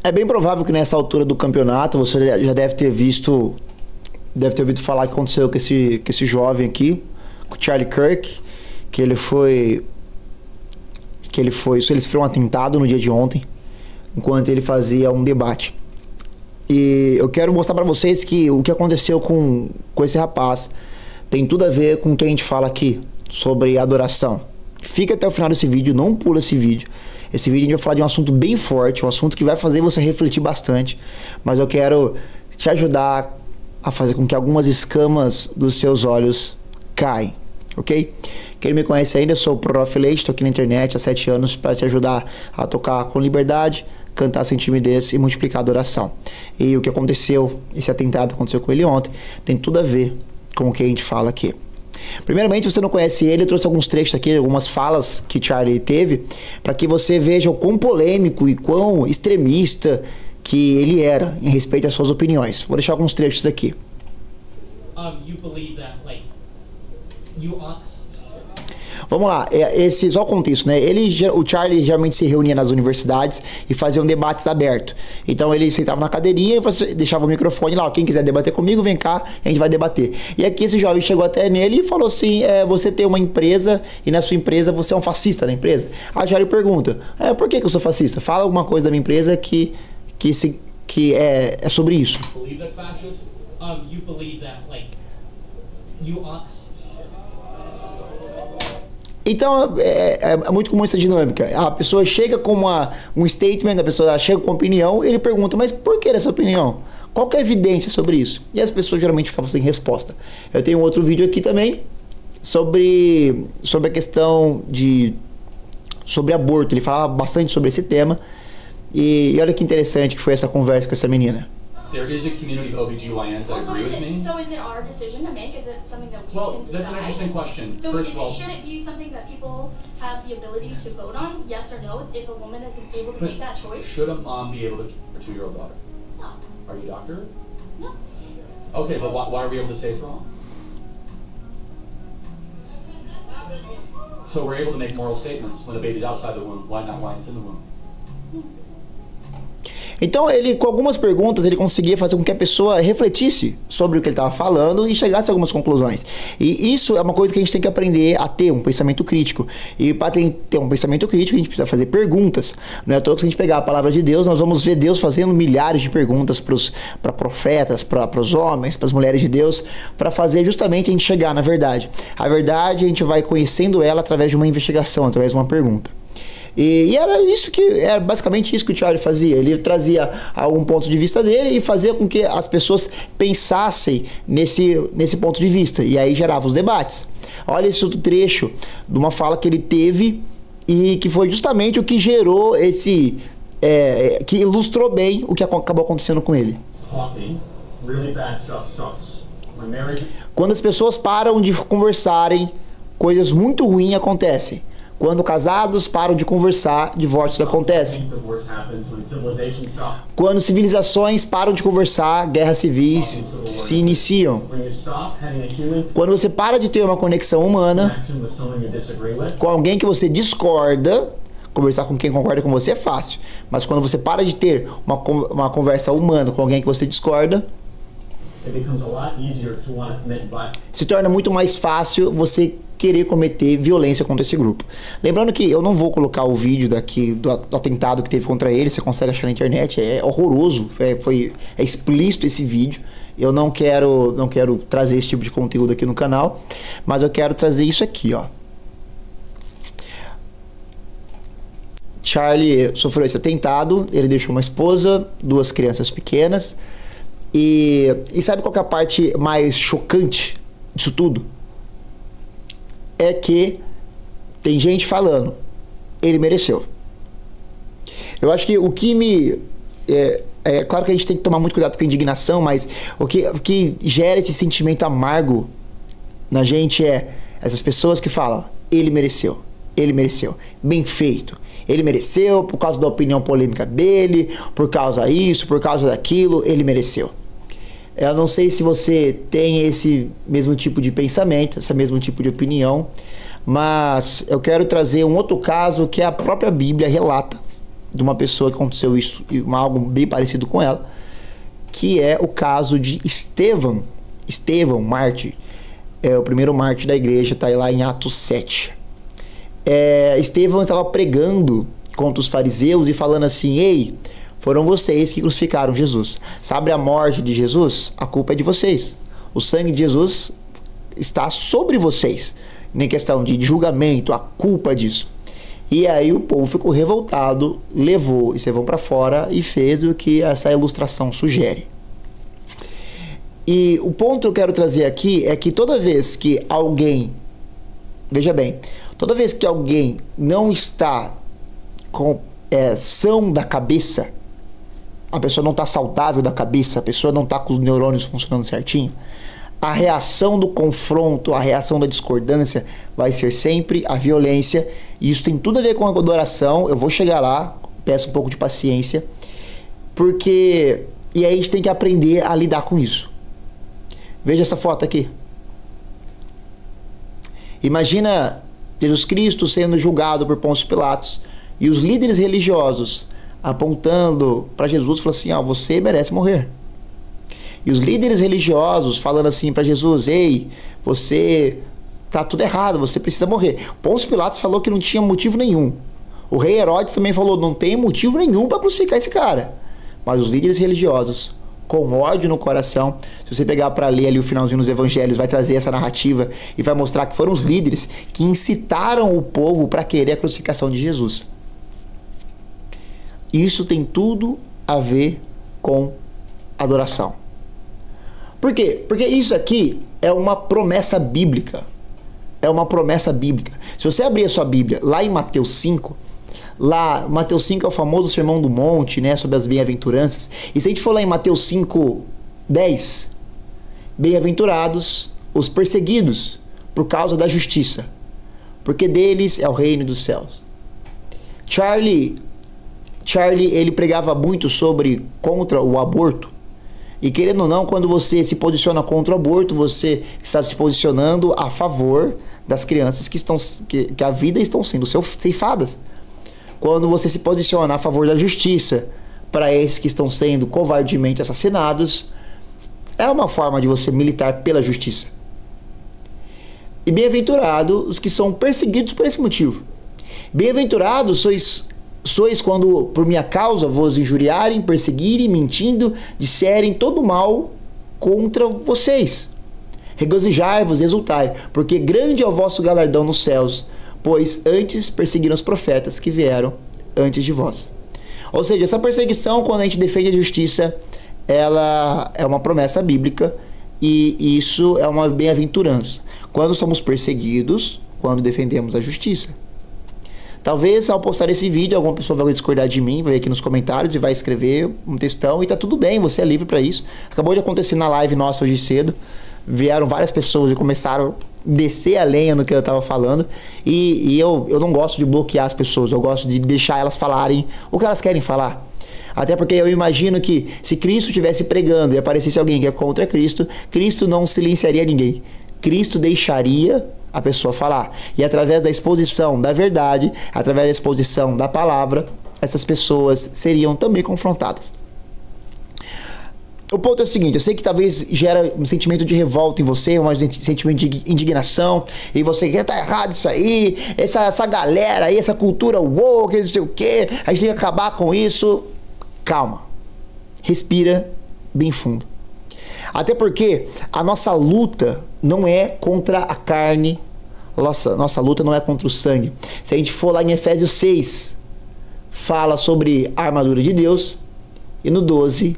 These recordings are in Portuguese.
É bem provável que nessa altura do campeonato você já deve ter visto, deve ter ouvido falar que aconteceu com esse jovem aqui, com o Charlie Kirk, que ele sofreu um atentado no dia de ontem, enquanto ele fazia um debate. E eu quero mostrar para vocês que o que aconteceu com esse rapaz tem tudo a ver com o que a gente fala aqui sobre adoração. Fica até o final desse vídeo, não pula esse vídeo. Esse vídeo a gente vai falar de um assunto bem forte, um assunto que vai fazer você refletir bastante, mas eu quero te ajudar a fazer com que algumas escamas dos seus olhos caem, ok? Quem me conhece ainda, eu sou o Prof. Leite, estou aqui na internet há 7 anos para te ajudar a tocar com liberdade, cantar sem timidez e multiplicar a adoração. E o que aconteceu, esse atentado aconteceu com ele ontem, tem tudo a ver com o que a gente fala aqui. Primeiramente, se você não conhece ele, eu trouxe alguns trechos aqui, algumas falas que Charlie teve, para que você veja o quão polêmico e quão extremista que ele era em respeito às suas opiniões. Vou deixar alguns trechos aqui. Vamos lá, só o contexto, né? O Charlie geralmente se reunia nas universidades e fazia debates abertos. Então ele sentava na cadeirinha e você deixava o microfone lá, ó, quem quiser debater comigo, vem cá, a gente vai debater. E aqui esse jovem chegou até nele e falou assim, você tem uma empresa e na sua empresa você é um fascista na empresa? Aí o Charlie pergunta, por que eu sou fascista? Fala alguma coisa da minha empresa que é sobre isso. Então é muito comum essa dinâmica. A pessoa chega com um statement, a pessoa chega com opinião, ele pergunta, mas por que essa opinião? Qual que é a evidência sobre isso? E as pessoas geralmente ficavam sem resposta. Eu tenho outro vídeo aqui também sobre a questão sobre aborto. Ele falava bastante sobre esse tema. E olha que interessante que foi essa conversa com essa menina. There is a community of OBGYNs that agree with me. So is it our decision to make? Is it something that we Well, can decide? that's an interesting question. So First of all, should it be something that people have the ability to vote on, yes or no, if a woman isn't able to make that choice? should a mom be able to keep her 2-year-old daughter? No. Are you a doctor? No. Okay, but why are we able to say it's wrong? So we're able to make moral statements when the baby's outside the womb. Why not when it's in the womb? Então, ele, com algumas perguntas, ele conseguia fazer com que a pessoa refletisse sobre o que ele estava falando e chegasse a algumas conclusões. E isso é uma coisa que a gente tem que aprender a ter, um pensamento crítico. E para ter um pensamento crítico, a gente precisa fazer perguntas. Não é à toa que se a gente pegar a palavra de Deus, nós vamos ver Deus fazendo milhares de perguntas para profetas, para os homens, para as mulheres de Deus, para fazer justamente a gente chegar na verdade. A verdade, a gente vai conhecendo ela através de uma investigação, através de uma pergunta. E era basicamente isso que o Charlie fazia. Ele trazia algum ponto de vista dele e fazia com que as pessoas pensassem nesse ponto de vista. E aí gerava os debates. Olha esse outro trecho de uma fala que ele teve e que foi justamente o que gerou que ilustrou bem o que acabou acontecendo com ele. Quando as pessoas param de conversarem, coisas muito ruins acontecem. Quando casados param de conversar, divórcios acontecem. Quando civilizações param de conversar, guerras civis se iniciam. Quando você para de ter uma conexão humana com alguém que você discorda, conversar com quem concorda com você é fácil. Mas quando você para de ter uma conversa humana com alguém que você discorda, se torna muito mais fácil você querer cometer violência contra esse grupo. Lembrando que eu não vou colocar o vídeo do atentado que teve contra ele, você consegue achar na internet, é horroroso, é explícito esse vídeo. Eu não quero trazer esse tipo de conteúdo aqui no canal, mas eu quero trazer isso aqui, ó. Charlie sofreu esse atentado, ele deixou uma esposa, 2 crianças pequenas, e sabe qual que é a parte mais chocante disso tudo? É que tem gente falando, ele mereceu. Eu acho que o que é claro que a gente tem que tomar muito cuidado com a indignação, mas o que gera esse sentimento amargo na gente é essas pessoas que falam, ele mereceu, bem feito. Ele mereceu por causa da opinião polêmica dele, por causa disso, por causa daquilo, ele mereceu. Eu não sei se você tem esse mesmo tipo de pensamento, esse mesmo tipo de opinião, mas eu quero trazer um outro caso que a própria Bíblia relata de uma pessoa que aconteceu isso, algo bem parecido com ela, que é o caso de Estevão, mártir, o primeiro mártir da igreja, está lá em Atos 7. Estevão estava pregando contra os fariseus e falando assim: ei, foram vocês que crucificaram Jesus. Sabe a morte de Jesus? A culpa é de vocês. O sangue de Jesus está sobre vocês. Nem questão de julgamento, a culpa disso. E aí o povo ficou revoltado, levou Estevão para fora e fez o que essa ilustração sugere. E o ponto que eu quero trazer aqui é que toda vez que alguém, veja bem, toda vez que alguém não está são da cabeça, a pessoa não está saudável da cabeça, a pessoa não está com os neurônios funcionando certinho, a reação do confronto, a reação da discordância vai ser sempre a violência. E isso tem tudo a ver com a adoração. Eu vou chegar lá, peço um pouco de paciência, porque... E aí a gente tem que aprender a lidar com isso. Veja essa foto aqui. Imagina Jesus Cristo sendo julgado por Pôncio Pilatos e os líderes religiosos apontando para Jesus, falando assim: você merece morrer. E os líderes religiosos falando assim para Jesus: ei, você tá tudo errado, você precisa morrer. Pôncio Pilatos falou que não tinha motivo nenhum. O rei Herodes também falou: não tem motivo nenhum para crucificar esse cara. Mas os líderes religiosos, com ódio no coração, se você pegar para ler ali o finalzinho dos evangelhos, vai trazer essa narrativa e vai mostrar que foram os líderes que incitaram o povo para querer a crucificação de Jesus. Isso tem tudo a ver com adoração. Por quê? Porque isso aqui é uma promessa bíblica. É uma promessa bíblica. Se você abrir a sua Bíblia lá em Mateus 5, lá, Mateus 5 é o famoso Sermão do Monte, né, sobre as bem-aventuranças. E se a gente for lá em Mateus 5, 10, bem-aventurados os perseguidos por causa da justiça, porque deles é o reino dos céus. Charlie, ele pregava muito contra o aborto. E querendo ou não, quando você se posiciona contra o aborto, você está se posicionando a favor das crianças que a vida estão sendo ceifadas. Quando você se posiciona a favor da justiça para esses que estão sendo covardemente assassinados, é uma forma de você militar pela justiça. E bem-aventurados os que são perseguidos por esse motivo. Bem-aventurados sois quando por minha causa vos injuriarem, perseguirem, mentindo, disserem todo mal contra vocês. Regozijai-vos, exultai, porque grande é o vosso galardão nos céus, pois antes perseguiram os profetas que vieram antes de vós. Ou seja, essa perseguição, quando a gente defende a justiça, ela é uma promessa bíblica e isso é uma bem-aventurança. Quando somos perseguidos, quando defendemos a justiça. Talvez ao postar esse vídeo, alguma pessoa vai discordar de mim, vai aqui nos comentários e vai escrever um textão e tá tudo bem, você é livre para isso. Acabou de acontecer na live nossa hoje cedo, vieram várias pessoas e começaram a descer a lenha no que eu tava falando e eu não gosto de bloquear as pessoas, eu gosto de deixar elas falarem o que elas querem falar. Até porque eu imagino que se Cristo estivesse pregando e aparecesse alguém que é contra Cristo, Cristo não silenciaria ninguém. Cristo deixaria a pessoa falar. E através da exposição da verdade, através da exposição da palavra, essas pessoas seriam também confrontadas. O ponto é o seguinte: eu sei que talvez gera um sentimento de revolta em você, um sentimento de indignação, e você quer tá errado isso aí, essa galera aí, essa cultura woke, não sei o que, a gente tem que acabar com isso. Calma, respira bem fundo. Até porque a nossa luta não é contra a carne, nossa luta não é contra o sangue. Se a gente for lá em Efésios 6, fala sobre a armadura de Deus, e no 12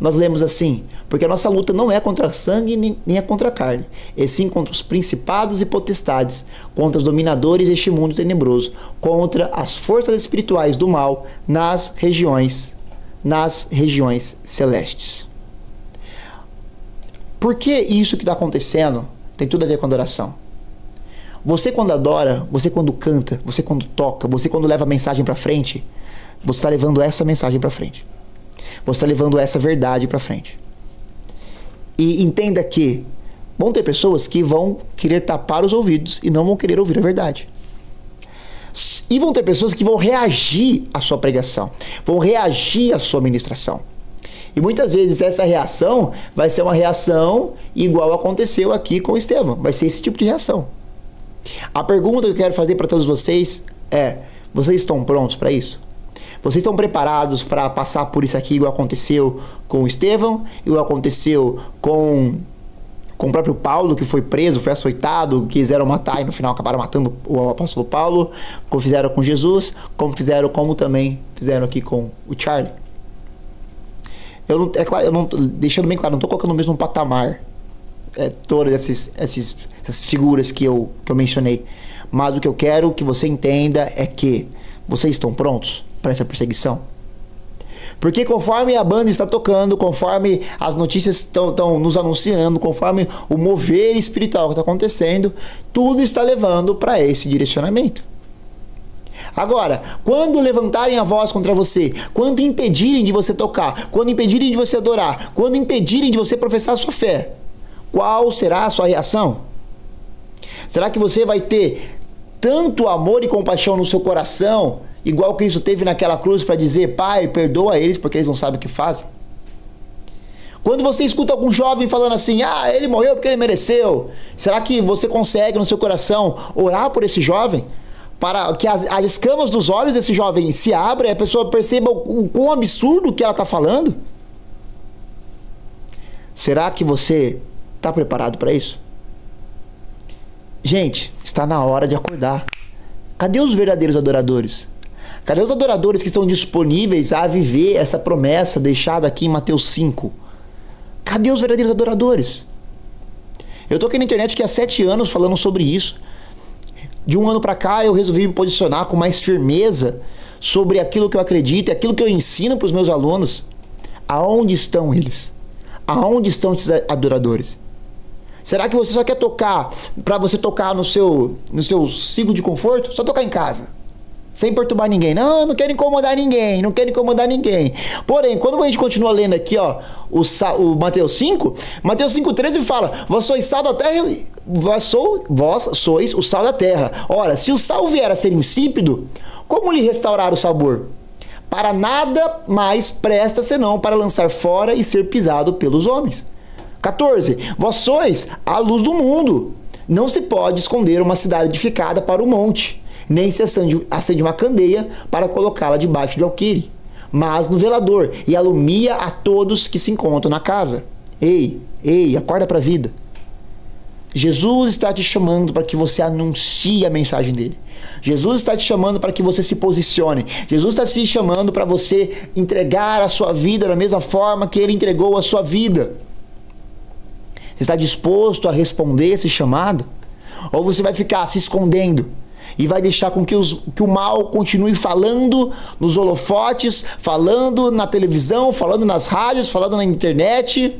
nós lemos assim: porque a nossa luta não é contra sangue nem é contra a carne, e sim contra os principados e potestades, contra os dominadores deste mundo tenebroso, contra as forças espirituais do mal nas regiões celestes. Por que isso que está acontecendo tem tudo a ver com adoração? Você quando adora, você quando canta, você quando toca, você quando leva a mensagem para frente, você está levando essa mensagem para frente. Você está levando essa verdade para frente. E entenda que vão ter pessoas que vão querer tapar os ouvidos e não vão querer ouvir a verdade. E vão ter pessoas que vão reagir à sua pregação, vão reagir à sua ministração. E muitas vezes essa reação vai ser uma reação igual aconteceu aqui com Estevão. Vai ser esse tipo de reação. A pergunta que eu quero fazer para todos vocês é: vocês estão prontos para isso? Vocês estão preparados para passar por isso aqui igual aconteceu com Estevão, igual aconteceu com o próprio Paulo, que foi preso, foi açoitado, quiseram matar e no final acabaram matando o apóstolo Paulo, como fizeram com Jesus, como também fizeram aqui com o Charlie? Deixando bem claro, não estou colocando no mesmo patamar todas essas figuras que eu mencionei, mas o que eu quero que você entenda é que vocês estão prontos para essa perseguição? Porque conforme a banda está tocando, conforme as notícias estão nos anunciando, conforme o mover espiritual que está acontecendo, tudo está levando para esse direcionamento. Agora, quando levantarem a voz contra você, quando impedirem de você tocar, quando impedirem de você adorar, quando impedirem de você professar a sua fé, qual será a sua reação? Será que você vai ter tanto amor e compaixão no seu coração, igual Cristo teve naquela cruz para dizer: Pai, perdoa eles porque eles não sabem o que fazem? Quando você escuta algum jovem falando assim: ele morreu porque ele mereceu, será que você consegue no seu coração orar por esse jovem? Para que as escamas dos olhos desse jovem se abram e a pessoa perceba o quão absurdo que ela está falando? Será que você está preparado para isso? Gente, está na hora de acordar. Cadê os verdadeiros adoradores? Cadê os adoradores que estão disponíveis a viver essa promessa deixada aqui em Mateus 5? Cadê os verdadeiros adoradores? Eu tô aqui na internet há 7 anos falando sobre isso. De um ano para cá eu resolvi me posicionar com mais firmeza sobre aquilo que eu acredito e aquilo que eu ensino para os meus alunos. Aonde estão eles? Aonde estão esses adoradores? Será que você só quer tocar para você tocar no seu ciclo de conforto? Só tocar em casa, sem perturbar ninguém. Não quero incomodar ninguém, não quero incomodar ninguém. Porém, quando a gente continua lendo aqui, o Mateus 5, Mateus 5,13 fala: vós sois sal da terra, vós sois o sal da terra. Ora, se o sal vier a ser insípido, como lhe restaurar o sabor? Para nada mais presta senão para lançar fora e ser pisado pelos homens. 14. Vós sois a luz do mundo. Não se pode esconder uma cidade edificada para o monte, nem se acende uma candeia para colocá-la debaixo de alqueire, mas no velador, e alumia a todos que se encontram na casa. Ei, acorda para a vida. Jesus está te chamando para que você anuncie a mensagem dele. Jesus está te chamando para que você se posicione. Jesus está te chamando para você entregar a sua vida da mesma forma que ele entregou a sua vida. Você está disposto a responder esse chamado? Ou você vai ficar se escondendo e vai deixar com que o mal continue falando nos holofotes, falando na televisão, falando nas rádios, falando na internet,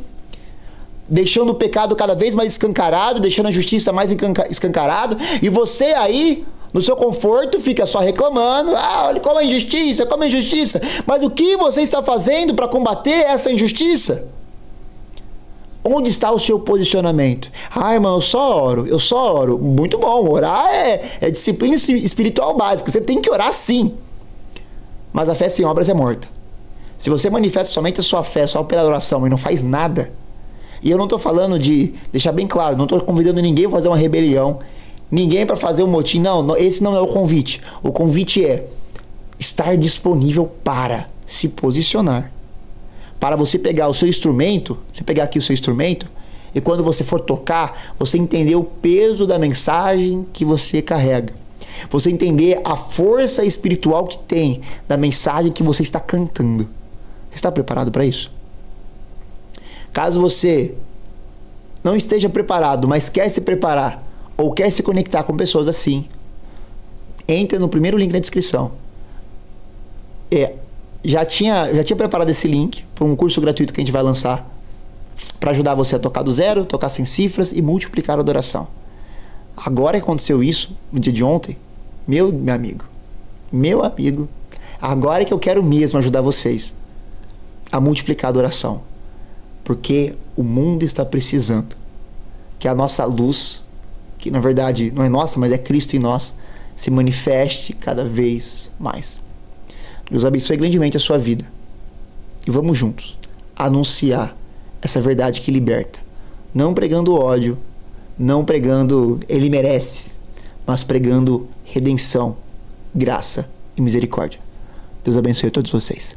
deixando o pecado cada vez mais escancarado, deixando a justiça mais escancarado, e você aí, no seu conforto, fica só reclamando: olha como é injustiça, como é injustiça. Mas o que você está fazendo para combater essa injustiça? Onde está o seu posicionamento? Irmão, eu só oro. Muito bom, orar é disciplina espiritual básica. Você tem que orar sim. Mas a fé sem obras é morta. Se você manifesta somente a sua fé só pela oração e não faz nada, e eu não estou falando de, deixar bem claro, não estou convidando ninguém para fazer uma rebelião, ninguém para fazer um motim, não, esse não é o convite. O convite é estar disponível para se posicionar. Para você pegar o seu instrumento, você pegar aqui o seu instrumento, e quando você for tocar, você entender o peso da mensagem que você carrega. Você entender a força espiritual que tem da mensagem que você está cantando. Você está preparado para isso? Caso você não esteja preparado, mas quer se preparar, ou quer se conectar com pessoas assim, entre no primeiro link na descrição. Já tinha preparado esse link para um curso gratuito que a gente vai lançar para ajudar você a tocar do zero, tocar sem cifras e multiplicar a adoração. Agora que aconteceu isso, no dia de ontem, meu amigo, agora é que eu quero mesmo ajudar vocês a multiplicar a adoração. Porque o mundo está precisando que a nossa luz, que na verdade não é nossa, mas é Cristo em nós, se manifeste cada vez mais. Deus abençoe grandemente a sua vida. E vamos juntos anunciar essa verdade que liberta. Não pregando ódio, não pregando ele merece, mas pregando redenção, graça e misericórdia. Deus abençoe a todos vocês.